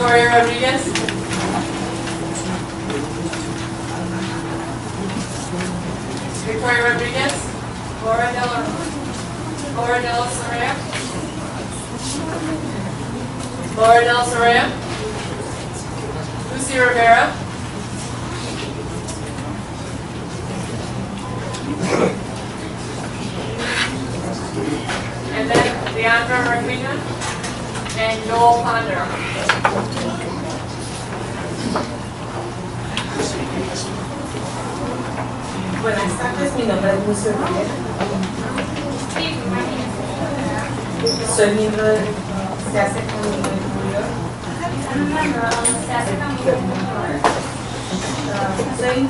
Victoria Rodriguez. Victoria Rodriguez. Laura Del Soraya. Laura Del Soraya. Lucy Rivera. And then Leandra Requena and Joel Ponder. Buenas tardes, mi nombre es Lucy Rivera. Soy miembro de Se hace conmigo en New York. Soy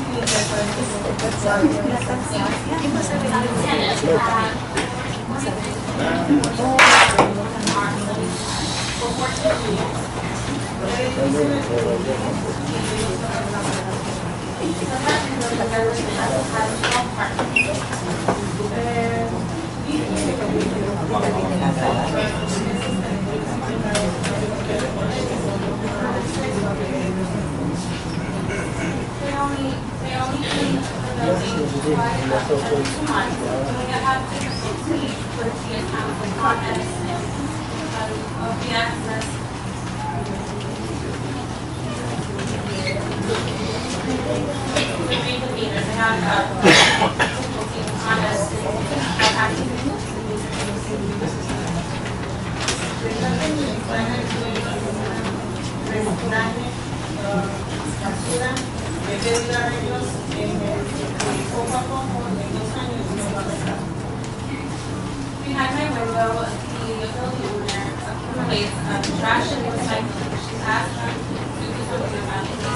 Behind my window, the utility owner accumulates trash and recycling. She's asked them to do something about it.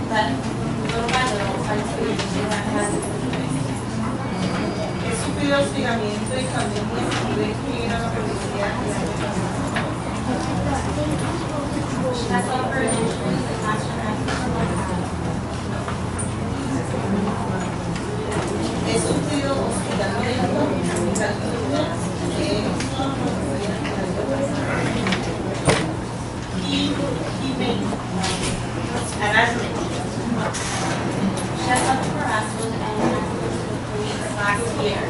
That little by little, starts to that has to be He sufrido hostigamiento y también tuve que ir a la policía. She has suffered injuries and He sufrido hostigamiento y harassment. She has suffered harassment and police last year.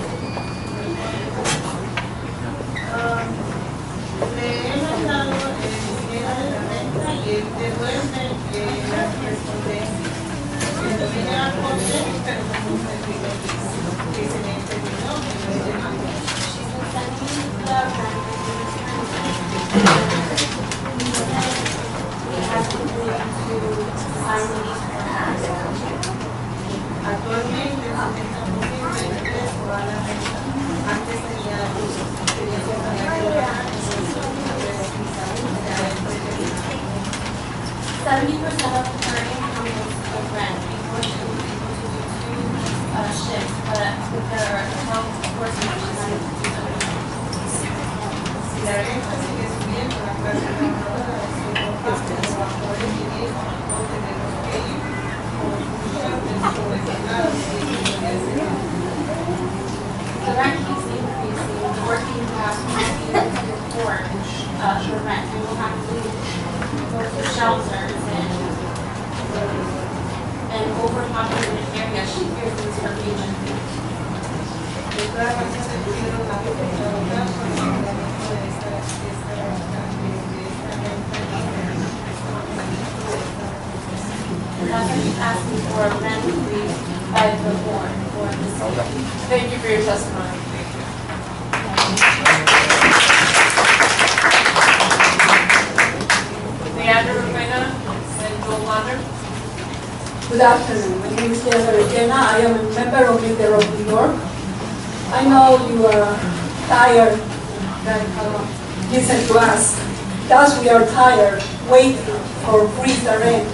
Le he mandado el dinero de la renta y él devuelve la correspondencia. Entonces viene a la corte, pero como se dijo que se me terminó, que no es de mando. She's been sending the rent we have to sign the lease for her. Actualmente el 70% de ingreso va a la renta. Antes tenía que pagar el hogar, entonces 70% of her income is of rent before she was able to do two shifts, but with her health enforcement, she's not able to do something. si la renta sigue subiendo, la clase trabajadora es un poco los trabajadores vienen o tenemos que ir o buscar subvencionados The rent keeps increasing, the working class can't even afford the rent. They will have to go to shelters and overpopulated areas. She fears this for region. de todas maneras se pudieron trabajar con el fundamento de esta That's why she's asking for a rent increase by the board for this year. Thank you for your testimony. Leandra Requena and Joel Ponder. Good afternoon. My name is Leandra Requena. I am a member of the Borough of New York. I know you are tired that listen to us. Thus we are tired waiting for freeze the rent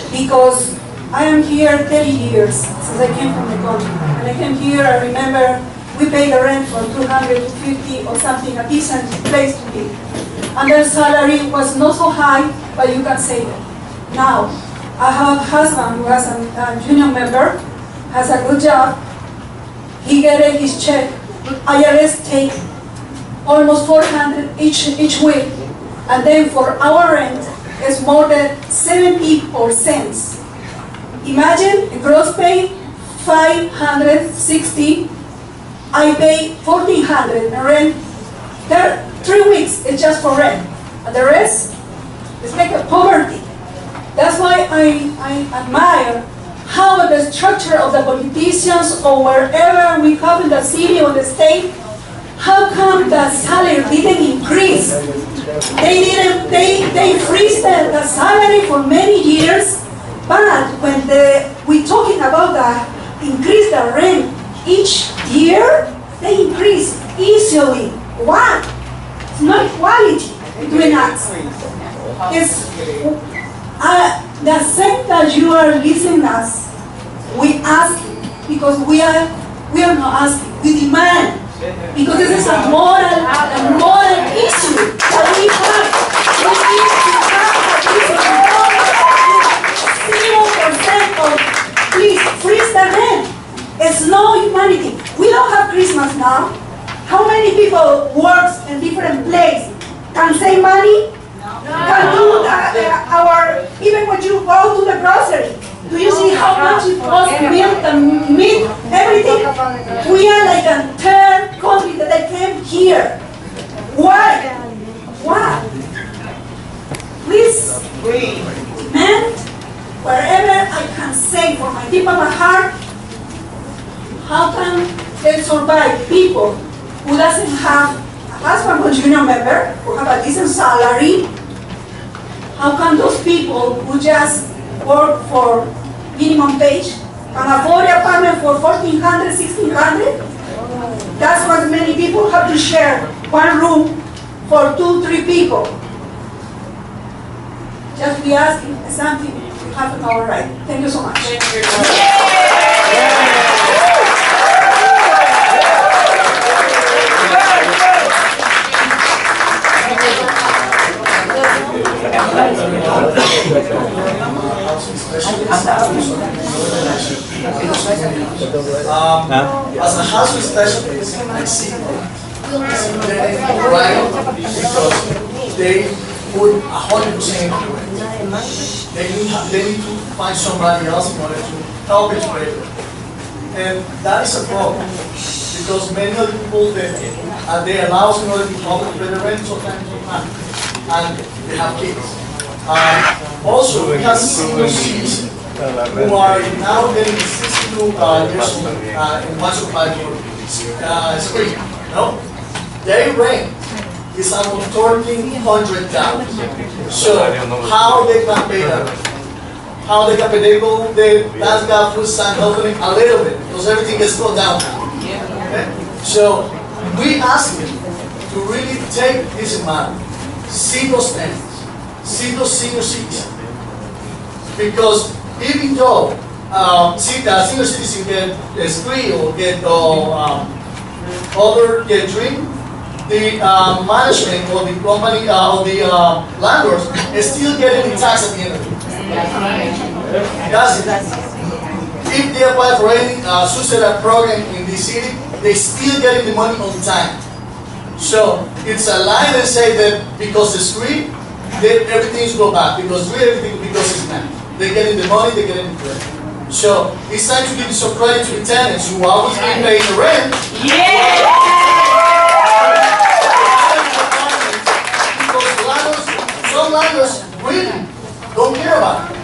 because I am here 30 years since I came from the country. When I came here, I remember we paid the rent for 250 or something, a decent place to live. And their salary was not so high, but you can save it. Now, I have a husband who has a union member, has a good job. He get his check. IRS take almost 400 each week. And then for our rent, it's more than 70%. Imagine a gross pay, 560. I pay 1,400 in rent. 3 weeks is just for rent. And the rest is like a poverty. That's why I admire how the structure of the politicians or wherever we have in the city or the state, how come the salary didn't increase? They freeze the salary for many years, but when we're talking about the increase the rent each year, they increase easily. Why? It's not equality between us. It's the same that you are listening us. We ask because we are not asking. We demand because this is a moral issue that we have. We need to have at least 0% of please freeze the rent. It's no humanity. We don't have Christmas now. How many people works in different places can save money? Can do even when you go to the grocery, do you see how much it costs milk and meat, everything? We are like a third country that they came here. Why? Why? Please, man, wherever I can say for my deep of my heart, how can they survive people who doesn't have a husband who's union member, who have a decent salary? How can those people who just work for minimum wage can afford an apartment for $1,400, $1,600? That's what many people have to share one room for 2-3 people. Just be asking something we have in our right. Thank you so much. As a housing specialist, I see right because they put 100% into it. They need to find somebody else in order to help it pay. And that is a problem because many of the people that they allow us in order to help it pay the rent sometimes and they have kids. Also, we have senior citizens who are now getting 62 years old in much of my street. No? Their rent is about $1,300. So, how they can pay that? How they can pay? That's got food stand opening a little bit because everything gets slowed down. Okay? So, we ask them to really take this in mind. See those tenants. See those senior citizens. Because even though senior citizens get spree or get get drink, the management or the company or the landlords is still getting the tax at the end of it. That's it. If they apply for any suicide program in the city, they still getting the money on time. So it's a lie that say that because it's free, everything's go back because everything because it's not. They're getting the money, they're getting the credit. So it's time to give some credit to the tenants who always been paying the rent. Yeah! Because some landlords really don't care about it.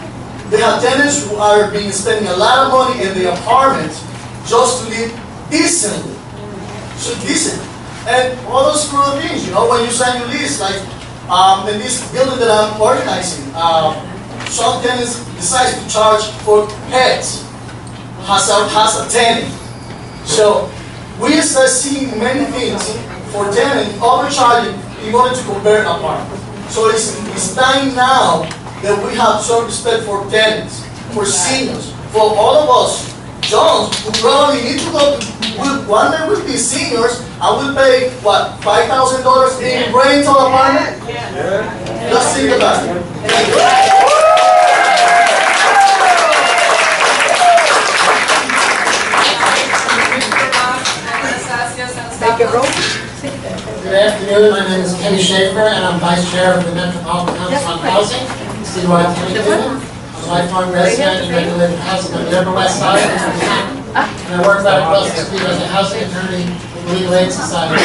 They have tenants who are being spending a lot of money in the apartments just to live decently. So decent. And all those screwy things, you know, when you sign your lease, like in this building that I'm organizing, some tenants decide to charge for pets, has a tenant. So we start seeing many things for tenants overcharging in order to compare apartments. So it's time now that we have some respect for tenants, for seniors, for all of us, Jones, who probably need to go to, one day we'll be seniors, and we'll pay, what, $5,000 in rental apartment? Yeah. Just think about it. Take a roll. Good afternoon, my name is Kenny Schaefer, and I'm Vice Chair of the Metropolitan Council on Housing, citywide tenant union. I'm a lifelong resident in regulated housing on the Upper West Side of Manhattan. And I work right across the street as a housing attorney in the Legal Aid Society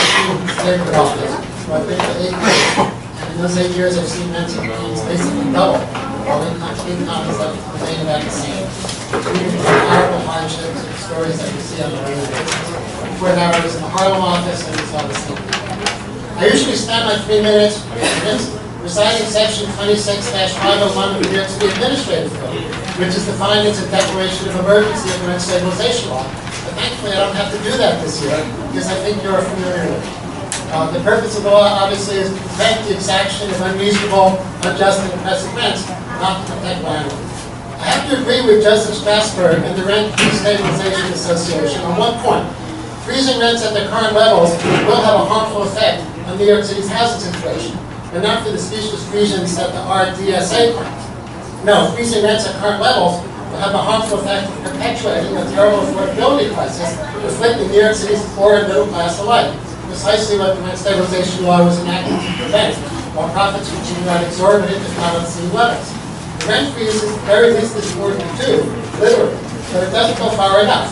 neighborhood office. So I've been for 8 years, and in those 8 years I've seen rents in Queens basically double, while incomes have remained about the same. Horrible hardships and stories that we see on the daily basis. Before that, I was in the Harlem office and we saw the same. I usually spend my 3 minutes reciting Section 26-501 of the New York City Administrative Code, which is defined as a declaration of emergency of rent stabilization law. But thankfully, I don't have to do that this year because I think you're familiar with it. The purpose of the law, obviously, is to prevent the exaction of unreasonable, unjust, and oppressive rents, not to protect landlords. I have to agree with Justice Strasberg and the Rent Stabilization Association on one point. Freezing rents at their current levels will have a harmful effect on New York City's housing situation, but not for the specious reasons that the RDSA claims. No, freezing rents at current levels will have a harmful effect of perpetuating a terrible affordability crisis afflicting New York City's poor and middle class alike. Precisely what the rent stabilization law was enacted to prevent, while profits continue at exorbitant, if not obscene levels. The rent freeze is at the very least as important too, literally, but it doesn't go far enough.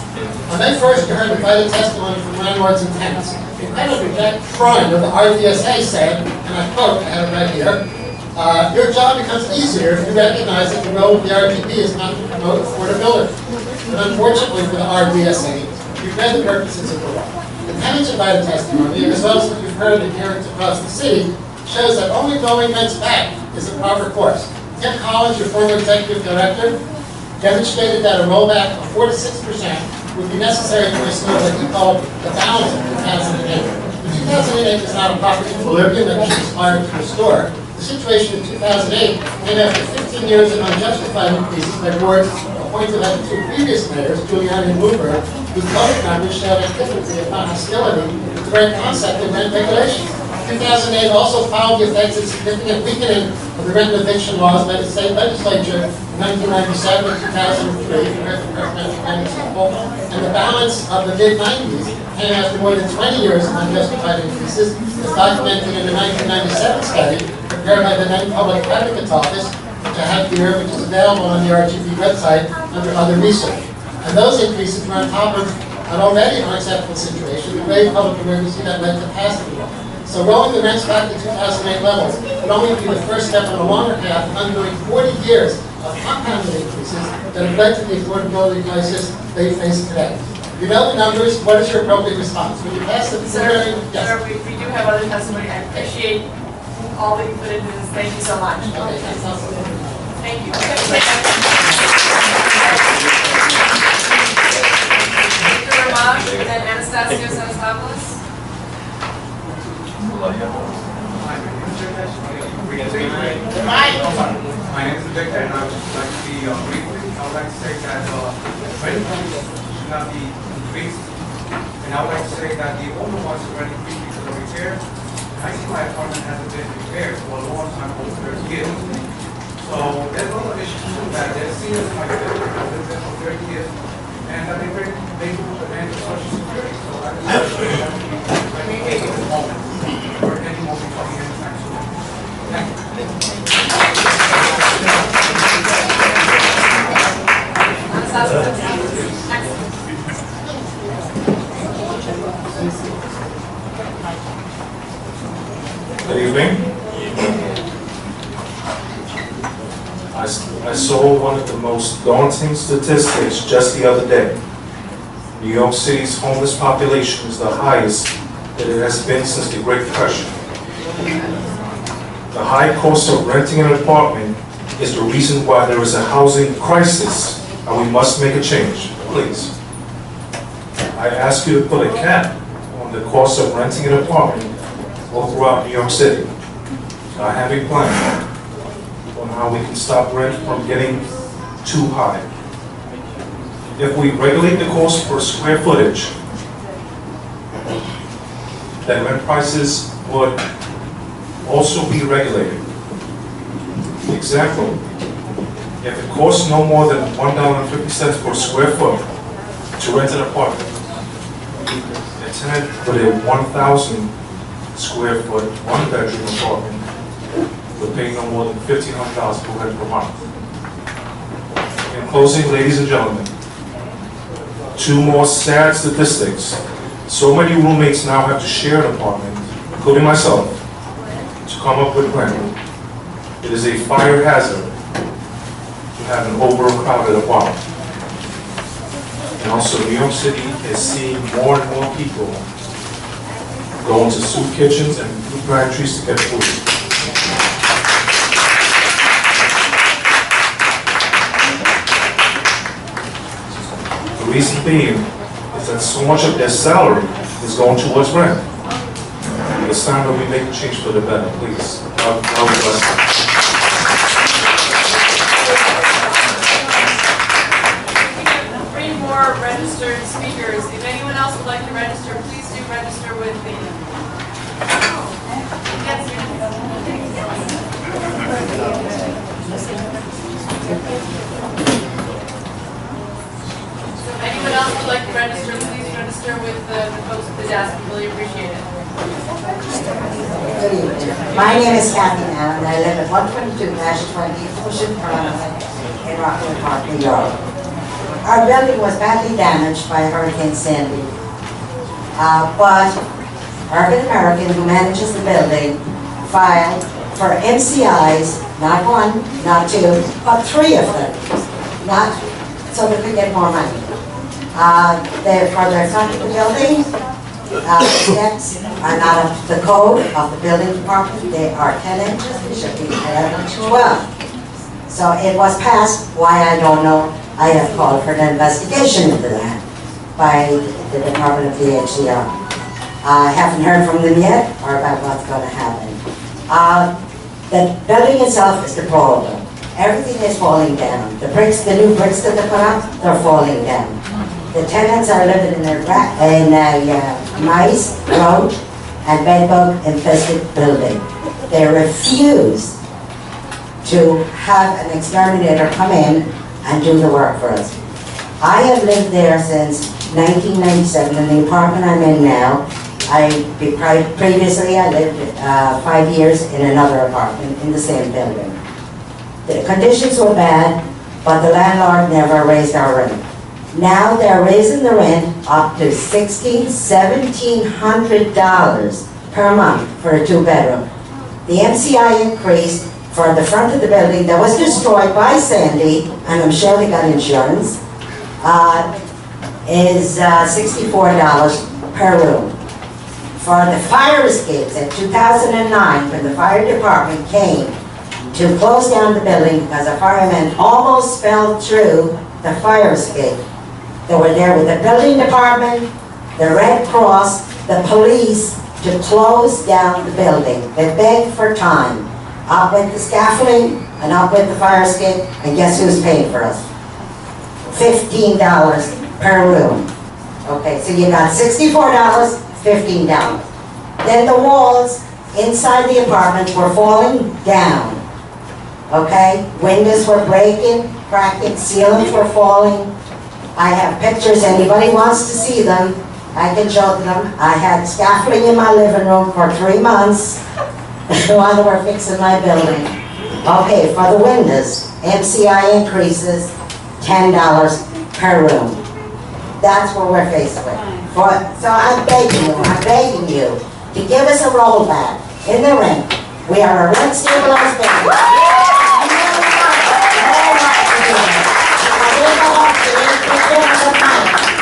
On May 1st, you heard invited testimony from landlords and tenants. Incredibly, Jack Freund of the RDSA said, and I quote, I have it right here, your job becomes easier if you recognize that the role of the RGB is not to promote affordability. But unfortunately for the RDSA, you've read the purposes of the law. The tenants invited testimony, as well as what you've heard in hearings across the city, shows that only going rents back is the proper course. Tim Collins, your former executive director, demonstrated that a rollback of 4 to 6% would be necessary to restore what he called the balance of 2008. The 2008 is not a proper equilibrium that should aspire to restore. The situation in 2008 came after 15 years of unjustified increases by boards appointed by the 2 previous mayors, Giuliani and Bloomberg, whose public numbers showed antipathy, if not hostility, to the very concept of rent regulation. 2008 also followed the effects of significant weakening of the rent and eviction laws by the state legislature in 1997 and 2003 compared to presidential rent example, and the balance of the mid-90s came after more than 20 years of unjustified increases, as documented in the 1997 study prepared by the then Public Advocate's Office, which I have here, which is available on the RGB website under other research. And those increases were on top of an already unacceptable situation, the grave public emergency that led to passing the law. So rolling the rents back to 2008 levels would only be the first step on a longer path of undoing 40 years of compounded increases that have led to the affordability crisis they face today. You know the numbers. What is your appropriate response? When you pass the Sir, yes. sir, we do have other testimony. I appreciate all that you put into this. Thank you so much. Okay, that's not so good. Thank you. Victor Ramage and then Anastasio Sanastopoulos. My name is Victor, and I would like to be briefly. I would like to say that rent should not be increased, and I would like to say that the owner wants to rent increase because of repair. I see my apartment hasn't been repaired for a long time, over 30 years. So there's a lot of issues too that they're seen as my building has been there for 30 years, and that they bring demand of Social Security. So I think that should be at the moment. Or any more becoming anytime soon. Thank you. Good evening. I saw one of the most daunting statistics just the other day. New York City's homeless population is the highest that it has been since the Great Depression. The high cost of renting an apartment is the reason why there is a housing crisis, and we must make a change. Please. I ask you to put a cap on the cost of renting an apartment all throughout New York City. I have a plan on how we can stop rent from getting too high. If we regulate the cost per square footage, then rent prices would also be regulated. Example, if it costs no more than $1.50 per square foot to rent an apartment, a tenant with a $1,000 square foot, one-bedroom apartment, with paying no more than $1,500 per rent per month. In closing, ladies and gentlemen, two more sad statistics. So many roommates now have to share an apartment, including myself, to come up with rent. It is a fire hazard to have an overcrowded apartment. And also, New York City is seeing more and more people go into soup kitchens and food pantries to get food. The reason being is that so much of their salary is going towards rent. It's time that we make a change for the better, please. God bless you. 3 more registered speakers. If anyone else would like to register, please do register with me. So if anyone else would like to register, please register with the folks at the desk. We really appreciate it. Good evening. My name is Kathy Allen, and I live at 122-20 Ocean Promenade in Rockland Park, New York. Our building was badly damaged by Hurricane Sandy, but Urban American, who manages the building, filed for MCIs, not 1, not 2, but 3 of them, not so that we get more money. For their front of the building, decks are not up to the code of the building department. They are 10 inches, they should be 11 to 12. So it was passed, why I don't know. I have called for an investigation into that by the Department of DHCR. I haven't heard from them yet or about what's going to happen. The building itself is deplorable. Everything is falling down. The bricks, the new bricks that they put up, they're falling down. The tenants are living in a mice, roach, and bedbug infested building. They refuse to have an exterminator come in and do the work for us. I have lived there since 1997 in the apartment I'm in now. Previously I lived 5 years in another apartment in the same building. The conditions were bad, but the landlord never raised our rent. Now they're raising the rent up to $1,600, $1,700 per month for a 2-bedroom. The MCI increased for the front of the building that was destroyed by Sandy, and I'm sure they got insurance, is $64 per room. For the fire escapes in 2009, when the fire department came to close down the building because a fireman almost fell through the fire escape, they were there with the building department, the Red Cross, the police to close down the building. They begged for time. Up with the scaffolding and up with the fire escape, and guess who's paying for us? $15 per room. Okay, so you got $64, $15. Then the walls inside the apartment were falling down. Okay, windows were breaking, cracking, ceilings were falling. I have pictures, anybody wants to see them, I can show them. I had scaffolding in my living room for 3 months while they were fixing my building. Okay, for the windows, MCI increases $10 per room. That's what we're faced with. So I'm begging you to give us a rollback in the rent. We are a rent stabilized building.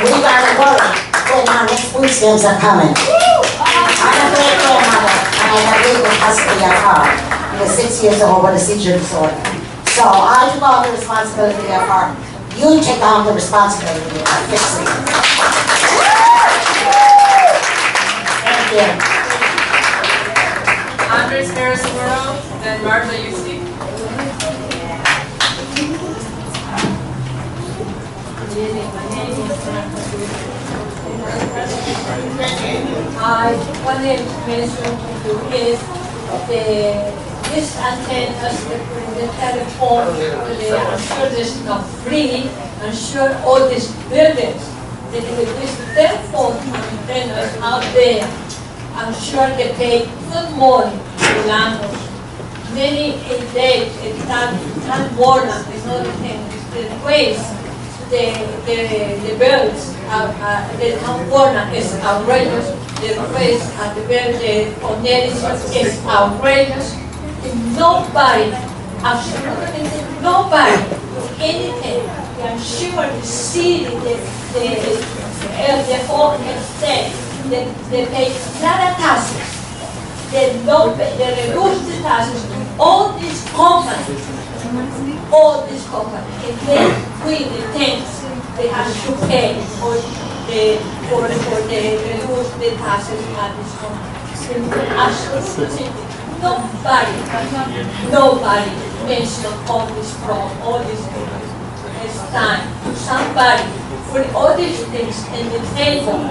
We got to work when our next food stamps are coming. I'm a great grandmother, and I have legal custody of her. He was 6 years old with a seizure disorder. So I took on the responsibility of her. You take on the responsibility of fixing it. Thank you. Andres Harris Borough, then Martha Yusti. I wanted to mention to you is this antennas in the telephone, I'm sure there's not free, I'm sure all these buildings, with these telephone antennas out there, I'm sure they pay good money to landlords. Many days, time warner, another thing, the ways the bills, the town warner is outrageous, the ways the bill, the analysis is outrageous. And nobody, absolutely nobody, do anything. I'm sure the city, the whole state, they pay a lot of taxes. They reduce the taxes to all these companies, and then we the things they have to pay for the reduce the taxes at this company. Absolutely nobody mentioned all this problem, all these things. It's time for somebody put all these things in the table.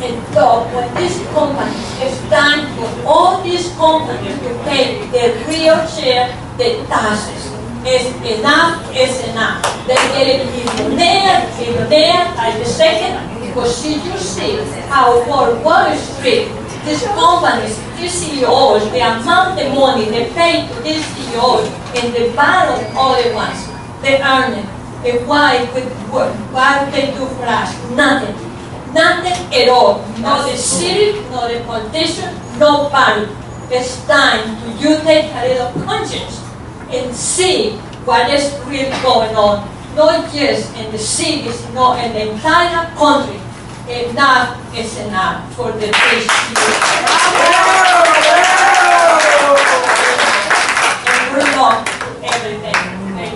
And so when this company, it's time for all these companies to pay the real share, the taxes. It's enough, it's enough. They get it millionaire by the second, because you see how for Wall Street, these companies, these CEOs, the amount of money they pay to these CEOs and the bottom other ones, they earn it. And why would work? What do they do for us? Nothing. Nothing at all. No the city, no the politician, nobody. It's time to you take a little conscience and see what is really going on. Not just in the cities, no, in the entire country. Enough is enough for the peace. And we know everything. Thank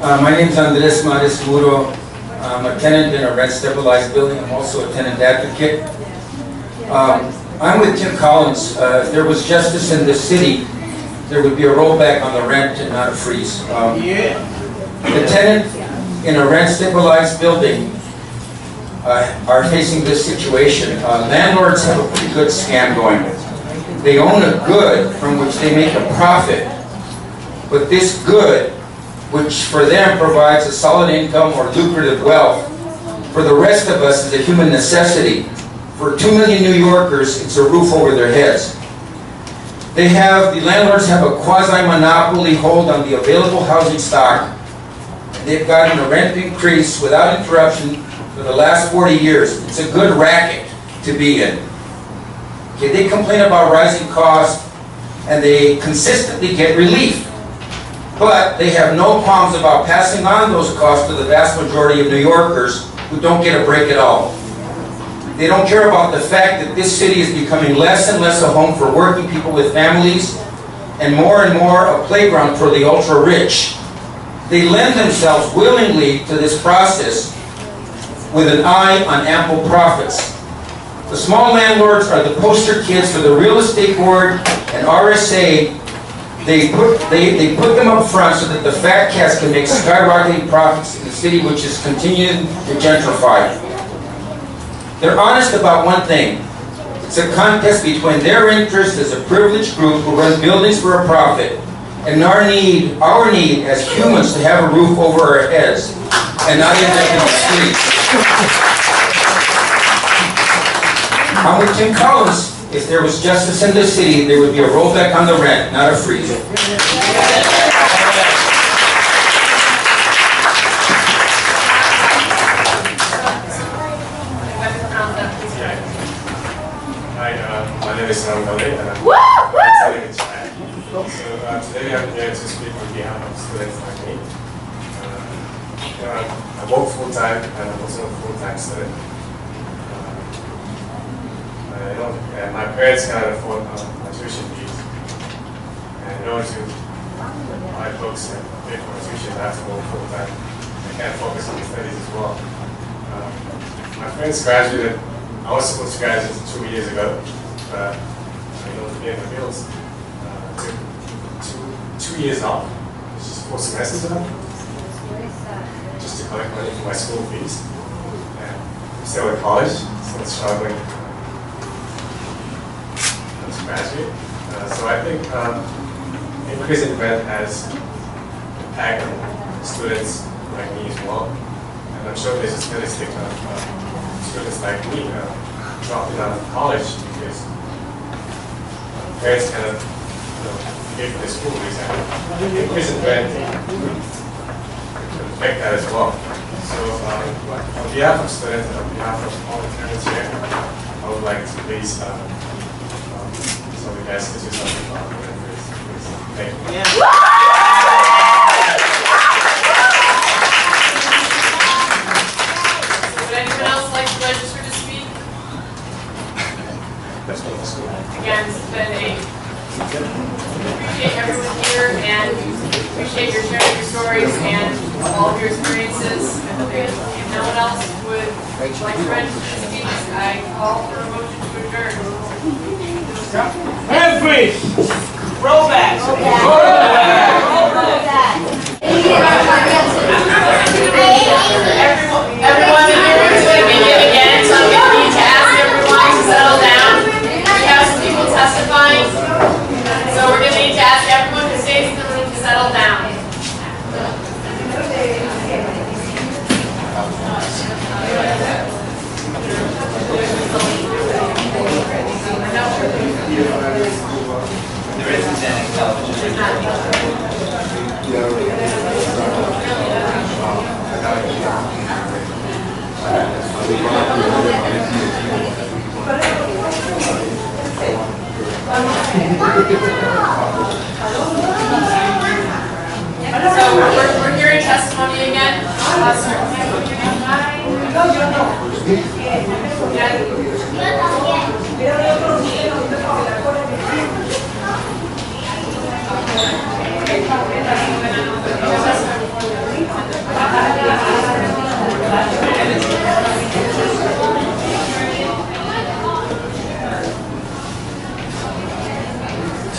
My name is Andres Maris Muro. I'm a tenant in a rent-stabilized building. I'm also a tenant advocate. I'm with Tim Collins. If there was justice in the city, there would be a rollback on the rent and not a freeze. The tenant in a rent-stabilized building are facing this situation. Landlords have a pretty good scam going. They own a good from which they make a profit, but this good, which for them provides a solid income or lucrative wealth, for the rest of us is a human necessity. For 2 million New Yorkers, it's a roof over their heads. The landlords have a quasi-monopoly hold on the available housing stock. They've gotten a rent increase without interruption for the last 40 years. It's a good racket to be in. Okay, they complain about rising costs, and they consistently get relief. But they have no qualms about passing on those costs to the vast majority of New Yorkers who don't get a break at all. They don't care about the fact that this city is becoming less and less a home for working people with families and more a playground for the ultra-rich. They lend themselves willingly to this process with an eye on ample profits. The small landlords are the poster kids for the real estate board and RSA. They put them up front so that the fat cats can make skyrocketing profits in the city, which is continuing to gentrify. They're honest about one thing. It's a contest between their interest as a privileged group who run buildings for a profit and our need as humans to have a roof over our heads and not end up in the streets. I'm with Tim Collins. If there was justice in this city, there would be a rollback on the rent, not a freeze. My name is Ram Gale, and I'm selling in China. So today I'm here to speak on behalf of students like me. I work full-time, and I'm also a full-time student. My parents can't afford my tuition fees. And in order to buy books and pay for my tuition, I have to work full-time. I can't focus on the studies as well. My friends graduated. I was supposed to graduate 2 years ago. But to pay the bills, took 2 years off, which is 4 semesters off, just to collect money for my school fees. And I'm still in college, still struggling to graduate. So I think increasing rent has impacted students like me as well. I'm sure there's a statistic of students like me dropping out of college because parents cannot pay for the school fees, and increase in rent could affect that as well. So on behalf of students and on behalf of all the parents here, I would like to please some of you guys to do something about the rent fees. Thank you. Would anyone else like to register to speak? Again, it's been appreciate everyone here and appreciate your sharing your stories and all of your experiences. If no one else would like to register to speak, I call for a motion to adjourn. Hand freeze! Roll back! Everyone in here is going to begin again, so I'm going to need to ask everyone to settle down. We have some people testifying, so we're going to need to ask everyone who stays in the room to settle down. So we're hearing testimony again.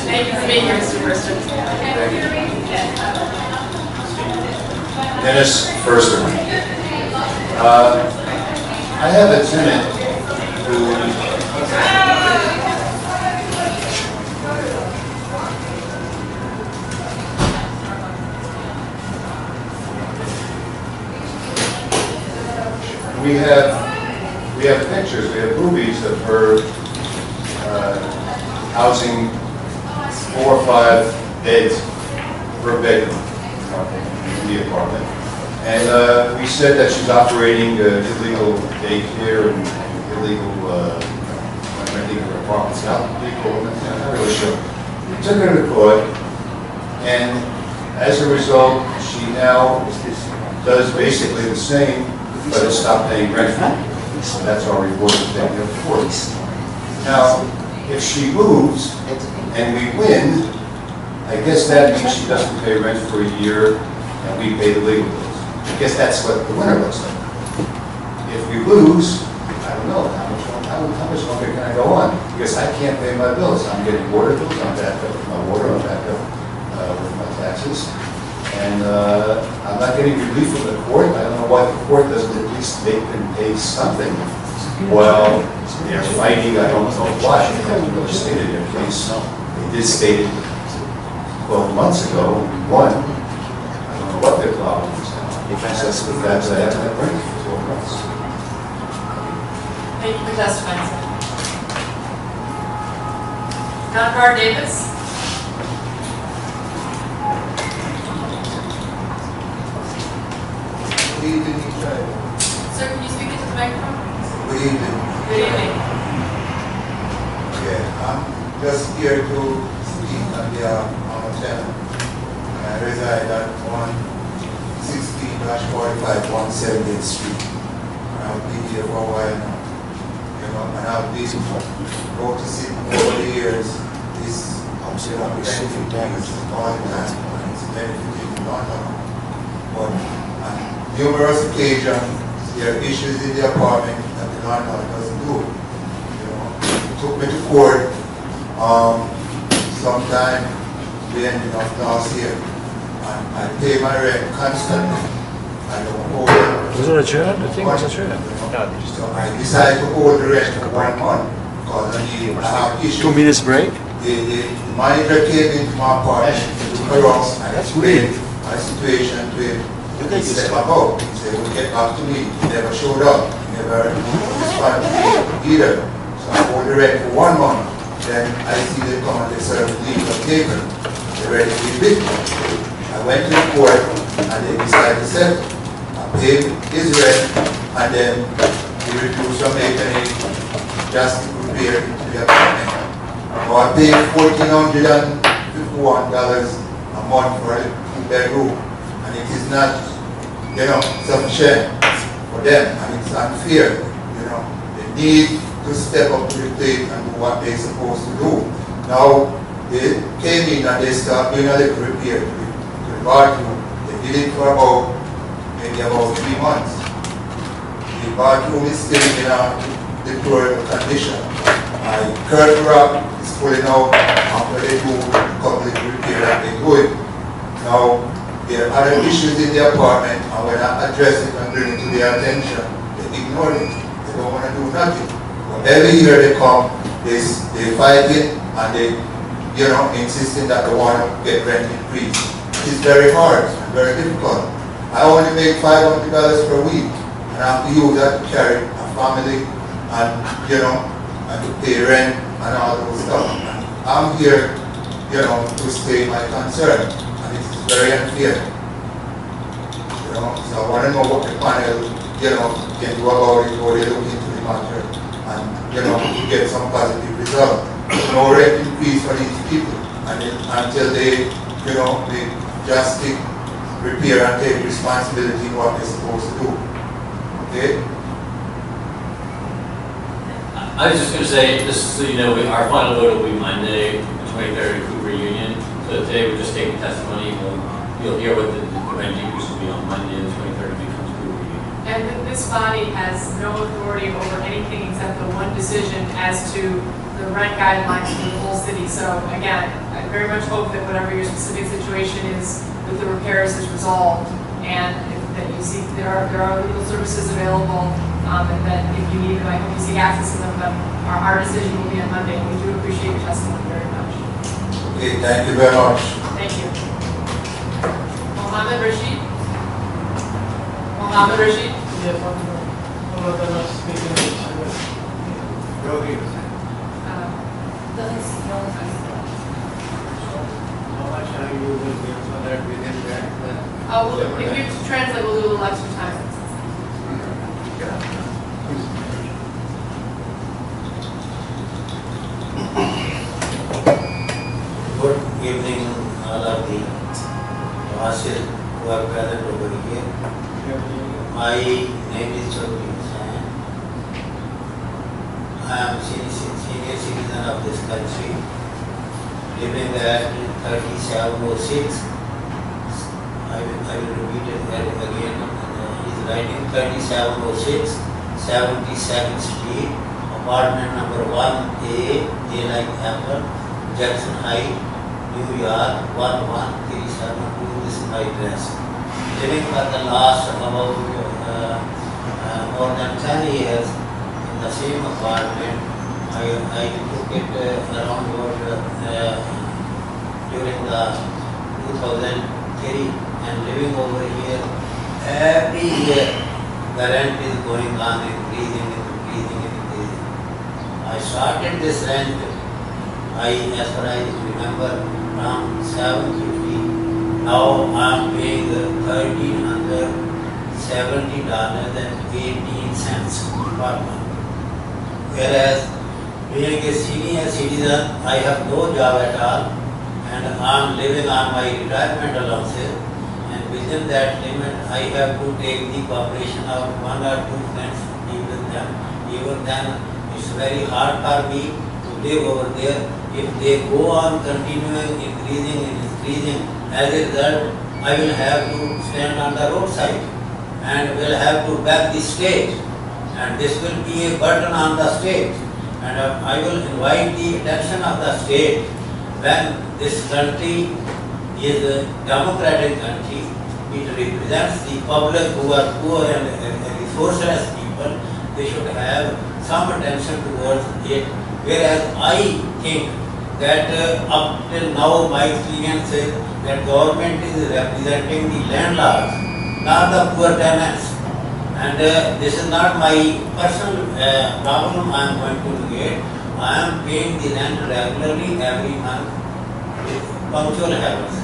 Thank you for being here, Mr. Firster. Dennis Firster. I have a tenant who we have pictures, we have movies of her housing 4 or 5 beds per bedroom in the apartment. And we said that she's operating illegal daycare and illegal renting her apartments. Not really sure. We took her to court, and as a result, she now does basically the same, but has stopped paying rent. So that's our report to take to court. Now, if she moves and we win, I guess that means she doesn't pay rent for a year and we pay the legal bills. I guess that's what the winner looks like. If we lose, I don't know, how much longer can I go on? Because I can't pay my bills. I'm getting water bills, I'm backed up with my water, I'm backed up with my taxes. And I'm not getting relief from the court. I don't know why the court doesn't at least make them pay something. Well, they're fighting, I don't know why. They haven't really stated their case. They did state it 12 months ago, we won. I don't know what their problem is now. That's the fact that I haven't had rent for 12 months. Thank you for testifying. Counterpart Davis. Good evening, Sir, can you speak into the microphone? Good evening. Good evening. Yeah, I'm just here to speak on behalf of a tenant. I reside at 116-45 170th Street. I've been here for a while now. You know, and I've been noticing over the years this benefiting damage all the time, and it's benefiting not all. But on numerous occasions, there are issues in the apartment that the landlord doesn't do. You know, it took me to court sometime the ending of last year, and I pay my rent constantly. I don't owe it. Was it a chair? I think it was a chair. So I decided to hold the rent for 1 month because I have issues. 2 minutes break? The manager came into my apartment to look around and explain my situation to him. He said, about. He said, we'll get back to me. He never showed up. He never responded to me either. So I hold the rent for 1 month. Then I see them come and they serve leave of paper. They're ready to be big. I went to the court and they decided to settle. I paid his rent and then he refused to make any drastic repair into the apartment. Now I paid $1,451 a month for a 2-bedroom, and it is not, sufficient for them, and it's unfair. They need to step up to the plate and do what they're supposed to do. Now they came in and they started doing a little repair to the bathroom. They did it for maybe about 3 months. The bathroom is still in a deplorable condition. My curtain rock is pulling out after they do the public repair that they do it. Now, there are other issues in the apartment, and when I address it and bring it to their attention, they ignore it. They don't want to do nothing. But every year they come, they fight it, and they, insisting that they want to get rent increase. It is very hard and very difficult. I only make $500 per week, and I have to use that to carry a family and, and to pay rent and all those stuff. And I'm here, to state my concern, and it is very unfair. So I want to know what the panel, can do about it, or they look into the matter, and, get some positive result. No rent increase for these people, and until they, they drastic repair and take responsibility in what they're supposed to do. Okay? I was just going to say, just so you know, our final vote will be Monday, the 23rd in Cooper Union. So today we're just taking testimony. You'll hear what the rent increase will be on Monday, the 23rd, if it comes to Cooper Union. And this body has no authority over anything except the one decision as to the rent guidelines for the whole city. So again, I very much hope that whatever your specific situation is with the repairs is resolved, and that you see there are legal services available, and that if you need them, I hope you seek access to them. But our decision will be on Monday. We do appreciate your testimony very much. Okay, thank you very much. Thank you. Mohammed Rashid. Mohammed Rashid. Yes, I'm not speaking How much are you will give so that we can get the... If you translate, we'll do a little extra time. Good evening, all of the Vasil who are present over here. My name is Chaudhary Hussain. I am senior citizen of this country, living at 3706. I will repeat it again. He's writing 3706, 72nd Street, apartment number 1A, A like Apple, Jackson Heights, New York, 11372. This is my address. Living for the last about more than 10 years in the same apartment. I took it around during the 2003, and living over here. Every year the rent is going on, increasing. I started this rent, as far as I remember, from $750. Now I am paying $1,370.18 per month. Whereas being a senior citizen, I have no job at all, and I am living on my retirement allowances. And within that limit, I have to take the cooperation of 1 or 2 friends to live with them. Even then, it's very hard for me to live over there. If they go on continuing increasing, as a result, I will have to stand on the roadside and will have to beg the state, and this will be a burden on the state. And I will invite the attention of the state. When this country is a democratic country, it represents the public who are poor and resourceless people. They should have some attention towards it. Whereas I think that up till now my experience is that government is representing the landlords, not the poor tenants. And this is not my personal problem I am going to get. I am paying the rent regularly every month with punctual habits.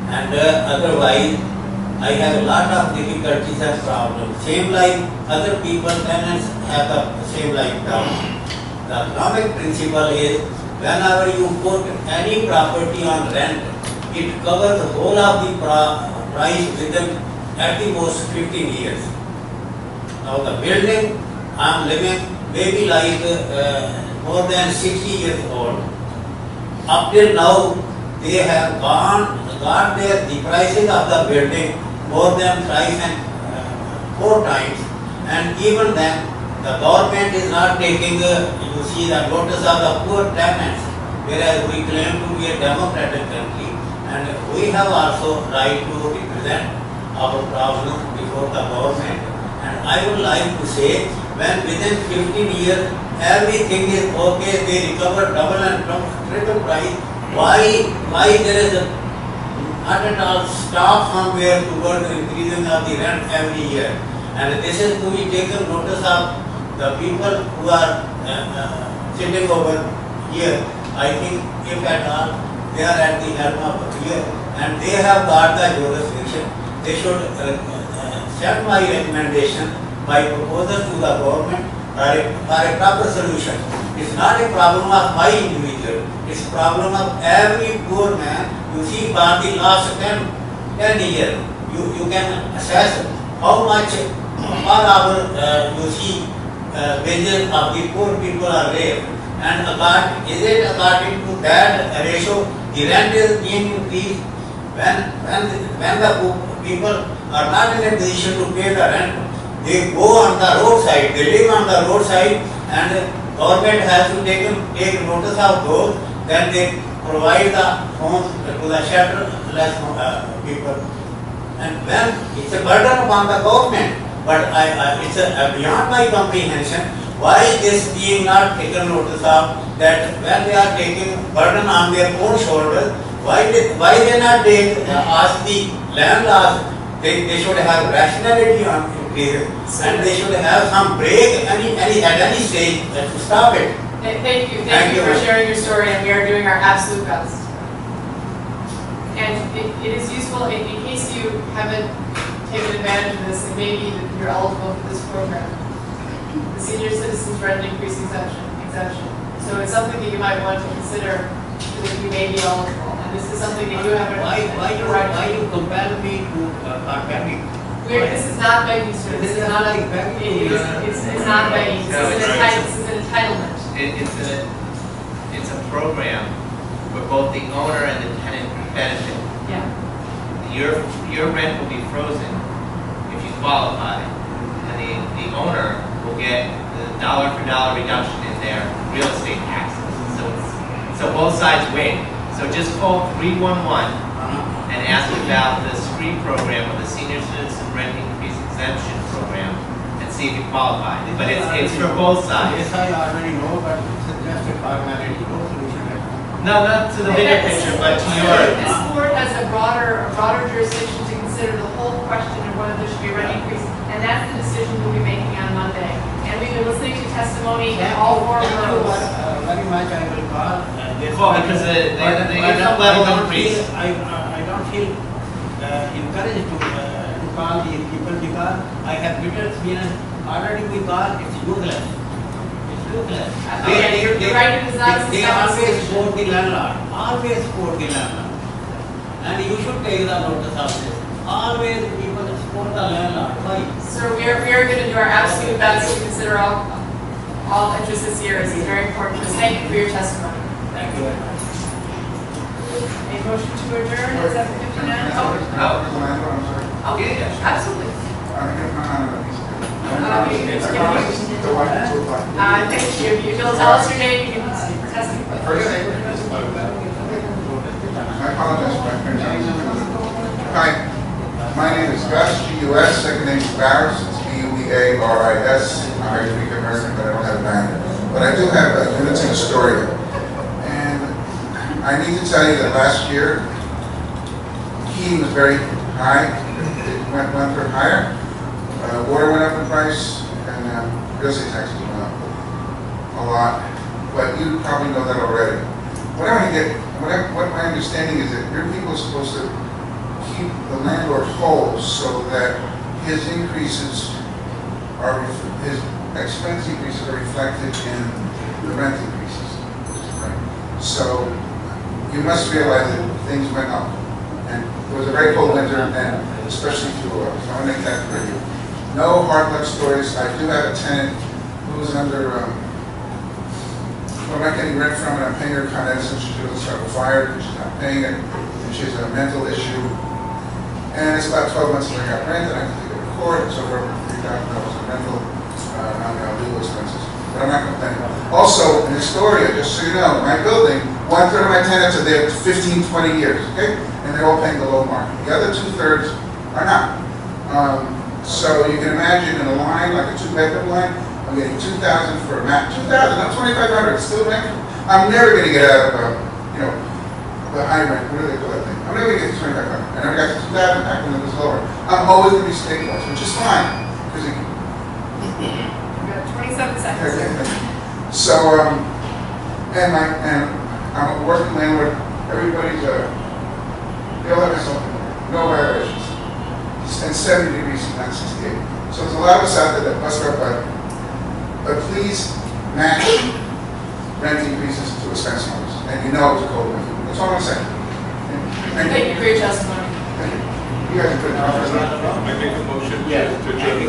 And otherwise, I have a lot of difficulties and problems. Same like other people, tenants have the same like problem. The economic principle is whenever you put any property on rent, it covers the whole of the price within at the most 15 years. Now the building I am living maybe like more than 60 years old. Up till now, they have got the prices of the building more than twice and 4 times, and even then the government is not taking you see the notice of the poor tenants, whereas we claim to be a democratic country and we have also right to represent our problem before the government. And I would like to say, when within 15 years everything is okay, they recover double and triple price, why there is not at all stop somewhere towards increasing of the rent every year? And this is to be taken notice of the people who are sitting over here. I think if at all they are at the helm of here and they have got the jurisdiction, they should send my recommendation, my proposal to the government for a proper solution. It's not a problem of my individual, it's a problem of every poor man. You see, for the last 10 years, you can assess how much for our, you see, wages of the poor people are raised. And is it according to that ratio, the rent is being increased? When the people are not in a position to pay the rent, they go on the roadside, they live on the roadside, and government has to take notice of those, then they provide the homes to the shelterless people. And when it's a burden upon the government, but it's beyond my comprehension, why this being not taken notice of, that when they are taking burden on their own shoulders, why they not ask the landlords? They should have rationality on increases, and they should have some break at any stage to stop it. Thank you for sharing your story, and we are doing our absolute best. And it is useful in case you haven't taken advantage of this, and maybe you're eligible for this program. The Senior Citizens Rent Increase Exemption. So it's something that you might want to consider so that you may be eligible. And this is something that you haven't. Why you compare me to pandemic? This is not begging, sir. This is not like begging. It's not begging. This is an entitlement. It's a program where both the owner and the tenant benefit. Yeah. Your rent will be frozen if you qualify, and the owner will get the dollar for dollar reduction in their real estate taxes. So both sides win. So just call 311 and ask about the SCREE program, or the Senior Citizen Rent Increase Exemption program, and see if you qualify. But it's for both sides. Yes, I already know, but it's just a formality, no solution. No, not to the bigger picture, but to your. This board has a broader jurisdiction to consider the whole question of whether there should be a rent increase, and that's the decision we'll be making on Monday. And we've been listening to testimony in all 4 boroughs. Very much I will call. Well, because the income level increase. I don't feel encouraged to call these people because I have bitter experience. Already we call, it's useless. It's useless. You're right, it is not. They always support the landlord. Always support the landlord. And you should take the notice of this. Always people support the landlord. Why? Sir, we are going to do our absolute best to consider all interests this year. This is very important to us. Thank you for your testimony. Thank you very much. A motion to adjourn at 7:59? Oh, yeah, absolutely. Thank you. If you'll tell us your name, you can testify. First name is I apologize for my pronunciation. Hi, my name is Gus, G-U-S, second name is Barris, it's B-U-E-A-R-I-S. I'm Arabic American, but I don't have a band. But I do have a units in Astoria. And I need to tell you that last year, heating was very high. went higher. Water went up in price, and real estate taxes went up a lot. But you probably know that already. What my understanding is that your people are supposed to keep the landlord whole so that his increases are, his expense increases are reflected in the rent increases. Right? So you must realize that things went up. And it was a very cold winter, and especially through, so I'm going to make that for you. No hard luck stories. I do have a tenant who's under, I'm not getting rent from it. I'm paying her Con Edison. She doesn't start a fire because she's not paying it. And she has a mental issue. And it's about 12 months since I got rent, and I have to take it to court. It's over $3,000 in rental, legal expenses. But I'm not complaining. Also, in Astoria, just so you know, my building, 1/3 of my tenants are there 15, 20 years, okay? And they're all paying the low market. The other 2/3 are not. So you can imagine in a line, like a 2-bedroom line, I'm getting $2,000 for a mat. $2,000, not $2,500. It's still rent. I'm never going to get out of, the high rent. What do they call that thing? I'm never going to get to $2,500. I never got to $2,000 back when it was lower. I'm always going to be stabilized, which is fine. Because it, You got 27 seconds here. so, and I'm a working landlord. Everybody's, they all have something. No violations. And 70 degrees, not 68. So there's a lot of us out there that bust our butt. But please match rent increases to expense numbers. And you know it's a cold winter. That's all I'm saying. Thank you for your testimony. Thank you. You guys are good. I make a motion to adjourn. Thank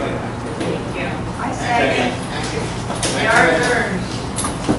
you. I second. We are adjourned.